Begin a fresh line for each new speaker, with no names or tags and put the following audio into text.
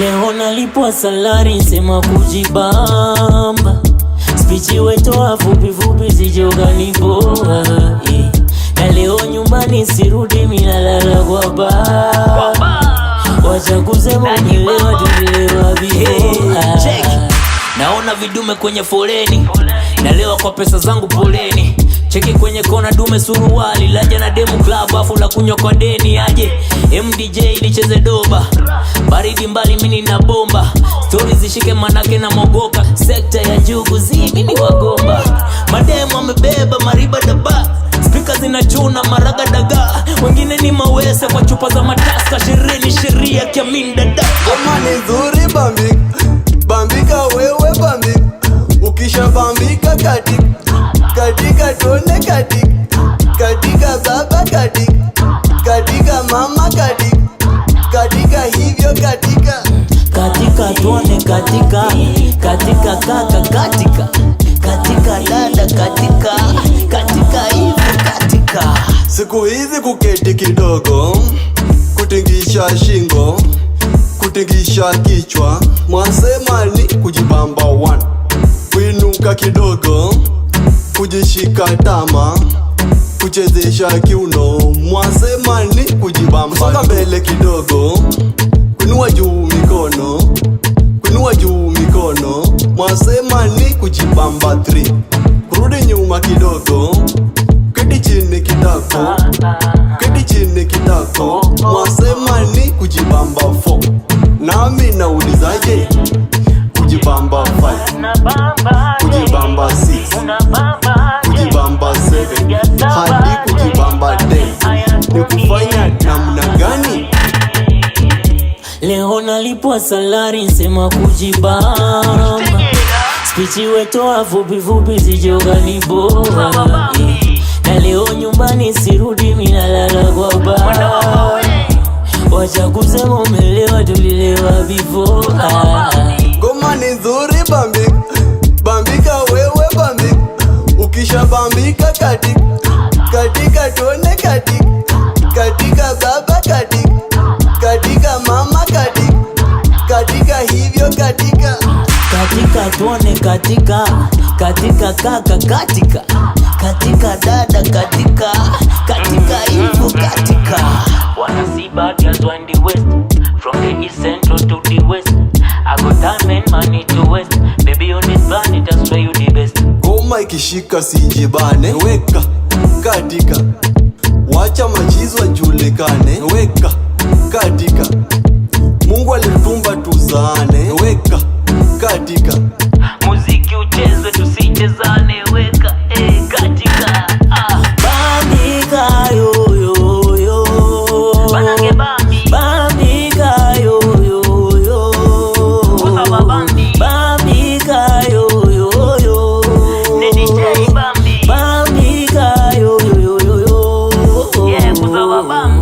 Leo nalipwa salari sema kujibamba. Spichi wetoa fupi fupi sijogani boa Na leo nyumbani sirudi minalala kwa baba. Wacha kusema umelewa tulilewa before.
Naona vidume kwenye foleni, nalewa kwa pesa zangu poleni. Cheki kwenye kona dume suruali, laja na demu club afu la kunywa kwa deni. Aje MDJ licheze doba, baridi mbali mini na bomba. Stories zishike manake na mogoka, sekta ya jugu zi mini wagomba. Mademu amebeba mariba daba, speaker zinachuna maraga daga. Wengine ni mawese kwa chupa za mataska, sherehe sheria kiamin dada.
Ngoma ni nzuri bambika wewe bambika. Ukisha bambika katika tone katika baba katika mama katika hivyo
katika tuone katika kaka katika dada katika hivyo katika.
Siku hizi kuketi kidogo, kutingisha shingo, kutingisha kichwa, mwasema ni kujibamba one. Kuinuka kidogo, kujishika tama, kuchezesha kiuno, mwasema ni kujibamba. Songa mbele kidogo, kuinua juu mikono, mwasema ni kujibamba 3. Kurudi nyuma kidogo, keti chini kitako, mwasema ni kujibamba 4. Nami naulizaje? Kujibamba 5, kujibamba 6, kujibamba 7, hadi kujibamba 10. Ni kufanya namna gani?
Leo nalipwa salari nsema kujibamba. Spichi wetoa fupi fupi sijogani boa Na leo nyumbani sirudi minalala kwa baba. Wacha kusema umelewa tulilewa before.
Ngoma ni nzuri bambika wewe bambika. Ukisha bambika katika tone katika baba katika mama katika hivyo
katika tuone katika kaka katika dada katika hivyo katika.
Wanna see bad girls in the west, from the east central to the west. I got time and money to waste, baby on this planet that's why you the best.
Ngoma ikishika sijibane, weka katika, wacha machizo ajulikane, weka katika. Mungu alitumba tuzane, weka katika.
Muziki uchezwe tusichezane, weka katika.
Bambika yo
Banange bambi,
bambika yo
kusaba bambi,
bambika yo
DJ bambi,
bambika yo
yeah kusaba bambi.